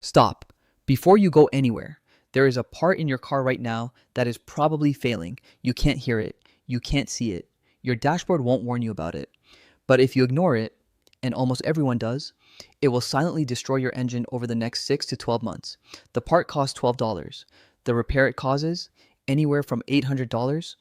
Stop. Before you go anywhere, there is a part in your car right now that is probably failing. You can't hear it. You can't see it. Your dashboard won't warn you about it. But if you ignore it, and almost everyone does, it will silently destroy your engine over the next 6 to 12 months. The part costs $12. The repair it causes, anywhere from $800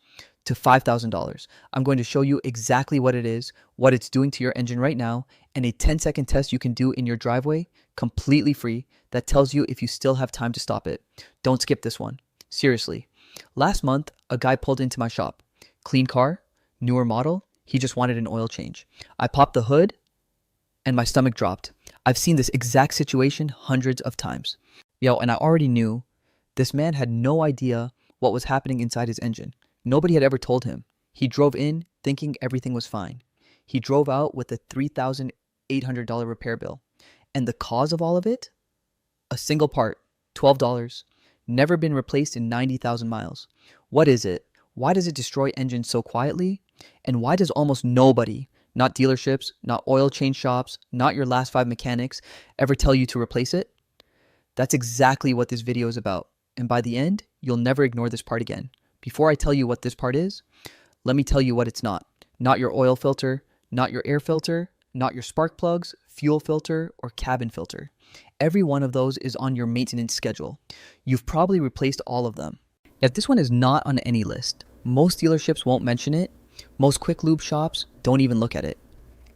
to $5,000. I'm going to show you exactly what it is, what it's doing to your engine right now, and a 10-second test you can do in your driveway, completely free, that tells you if you still have time to stop it. Don't skip this one. Seriously. Last month, a guy pulled into my shop. Clean car, newer model, he just wanted an oil change. I popped the hood, and my stomach dropped. I've seen this exact situation hundreds of times. And I already knew this man had no idea what was happening inside his engine. Nobody had ever told him. He drove in thinking everything was fine. He drove out with a $3,800 repair bill. And the cause of all of it? A single part, $12, never been replaced in 90,000 miles. What is it? Why does it destroy engines so quietly? And why does almost nobody, not dealerships, not oil change shops, not your last 5 mechanics, ever tell you to replace it? That's exactly what this video is about. And by the end, you'll never ignore this part again. Before I tell you what this part is, let me tell you what it's not. Not your oil filter, not your air filter, not your spark plugs, fuel filter, or cabin filter. Every one of those is on your maintenance schedule. You've probably replaced all of them. Yet this one is not on any list. Most dealerships won't mention it. Most quick lube shops don't even look at it.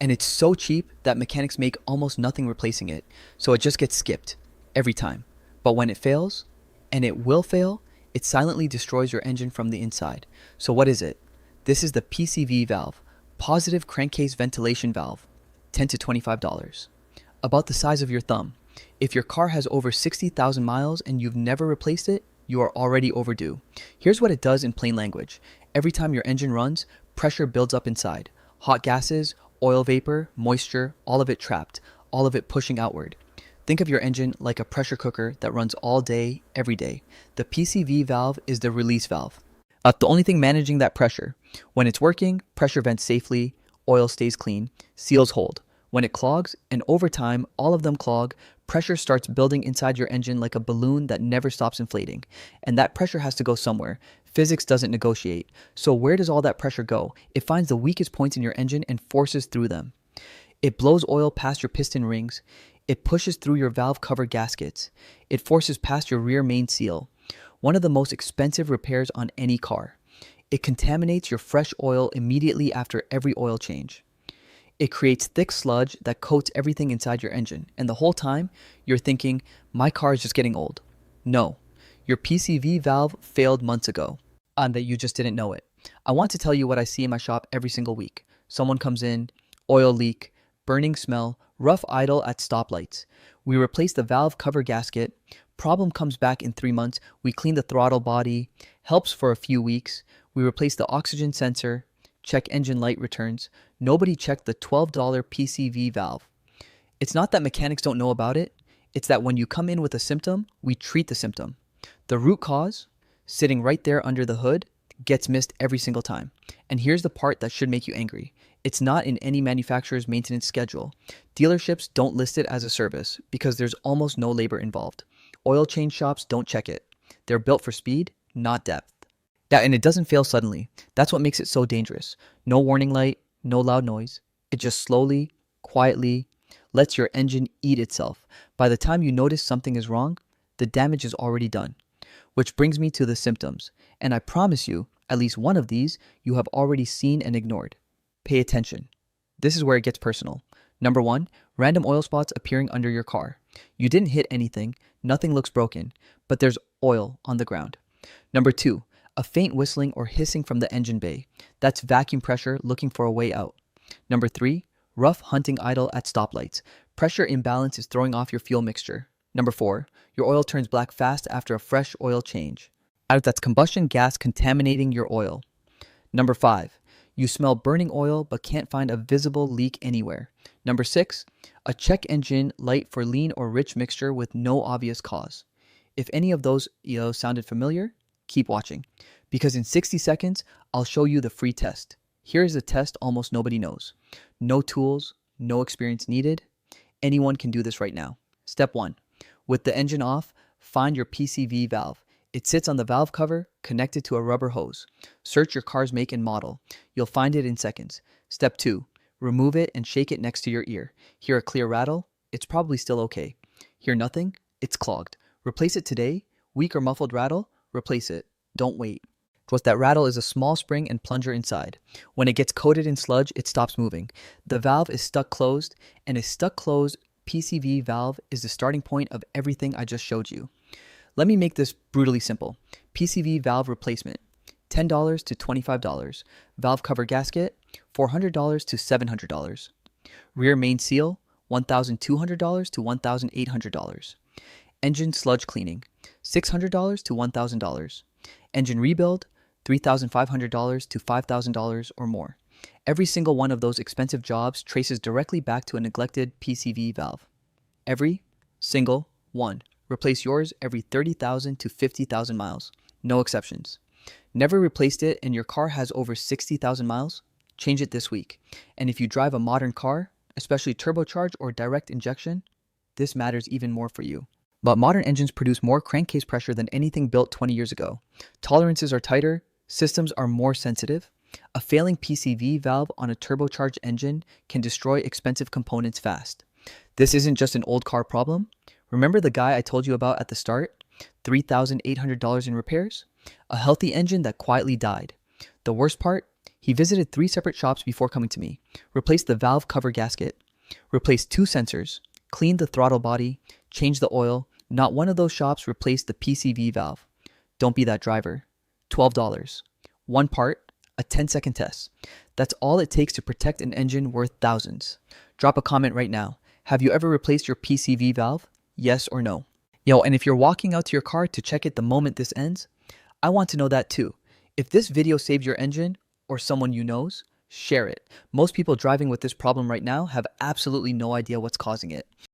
And it's so cheap that mechanics make almost nothing replacing it, so it just gets skipped every time. But when it fails, and it will fail, it silently destroys your engine from the inside. So what is it? This is the PCV valve, positive crankcase ventilation valve, $10 to $25. About the size of your thumb. If your car has over 60,000 miles and you've never replaced it, you are already overdue. Here's what it does in plain language. Every time your engine runs, pressure builds up inside. Hot gases, oil vapor, moisture, all of it trapped, all of it pushing outward. Think of your engine like a pressure cooker that runs all day, every day. The PCV valve is the release valve. The only thing managing that pressure. When it's working, pressure vents safely, oil stays clean, seals hold. When it clogs, and over time, all of them clog, pressure starts building inside your engine like a balloon that never stops inflating. And that pressure has to go somewhere. Physics doesn't negotiate. So where does all that pressure go? It finds the weakest points in your engine and forces through them. It blows oil past your piston rings. It pushes through your valve cover gaskets. It forces past your rear main seal. One of the most expensive repairs on any car. It contaminates your fresh oil immediately after every oil change. It creates thick sludge that coats everything inside your engine. And the whole time, you're thinking, my car is just getting old. No, your PCV valve failed months ago, and that you just didn't know it. I want to tell you what I see in my shop every single week. Someone comes in, oil leak, burning smell, rough idle at stoplights. We replace the valve cover gasket. Problem comes back in 3 months. We clean the throttle body. Helps for a few weeks. We replace the oxygen sensor. Check engine light returns. Nobody checked the $12 PCV valve. It's not that mechanics don't know about it. It's that when you come in with a symptom, we treat the symptom. The root cause, sitting right there under the hood, gets missed every single time. And here's the part that should make you angry. It's not in any manufacturer's maintenance schedule. Dealerships don't list it as a service because there's almost no labor involved. Oil change shops don't check it. They're built for speed, not depth. Yeah, and it doesn't fail suddenly. That's what makes it so dangerous. No warning light, no loud noise. It just slowly, quietly lets your engine eat itself. By the time you notice something is wrong, the damage is already done. Which brings me to the symptoms. And I promise you, at least one of these you have already seen and ignored. Pay attention. This is where it gets personal. Number 1, random oil spots appearing under your car. You didn't hit anything, nothing looks broken, but there's oil on the ground. Number 2, a faint whistling or hissing from the engine bay. That's vacuum pressure looking for a way out. Number 3, rough hunting idle at stoplights. Pressure imbalance is throwing off your fuel mixture. Number 4, your oil turns black fast after a fresh oil change. That's combustion gas contaminating your oil. Number 5, you smell burning oil but can't find a visible leak anywhere. Number 6, a check engine light for lean or rich mixture with no obvious cause. If any of those sounded familiar, keep watching, because in 60 seconds, I'll show you the free test. Here's a test almost nobody knows. No tools, no experience needed. Anyone can do this right now. Step 1. With the engine off, find your PCV valve. It sits on the valve cover, connected to a rubber hose. Search your car's make and model. You'll find it in seconds. Step 2. Remove it and shake it next to your ear. Hear a clear rattle? It's probably still okay. Hear nothing? It's clogged. Replace it today. Weak or muffled rattle? Replace it. Don't wait. What that rattle is a small spring and plunger inside. When it gets coated in sludge, it stops moving. The valve is stuck closed, and a stuck closed PCV valve is the starting point of everything I just showed you. Let me make this brutally simple. PCV valve replacement, $10 to $25. Valve cover gasket, $400 to $700. Rear main seal, $1,200 to $1,800. Engine sludge cleaning, $600 to $1,000. Engine rebuild, $3,500 to $5,000 or more. Every single one of those expensive jobs traces directly back to a neglected PCV valve. Every single one. Replace yours every 30,000 to 50,000 miles. No exceptions. Never replaced it and your car has over 60,000 miles? Change it this week. And if you drive a modern car, especially turbocharged or direct injection, this matters even more for you. But modern engines produce more crankcase pressure than anything built 20 years ago. Tolerances are tighter, systems are more sensitive. A failing PCV valve on a turbocharged engine can destroy expensive components fast. This isn't just an old car problem. Remember the guy I told you about at the start? $3,800 in repairs? A healthy engine that quietly died. The worst part? He visited 3 separate shops before coming to me. Replaced the valve cover gasket. Replaced 2 sensors. Cleaned the throttle body. Changed the oil. Not one of those shops replaced the PCV valve. Don't be that driver. $12. One part, a 10-second test. That's all it takes to protect an engine worth thousands. Drop a comment right now. Have you ever replaced your PCV valve? Yes or no? Yo, and if you're walking out to your car to check it the moment this ends, I want to know that too. If this video saved your engine or someone you know's, share it. Most people driving with this problem right now have absolutely no idea what's causing it.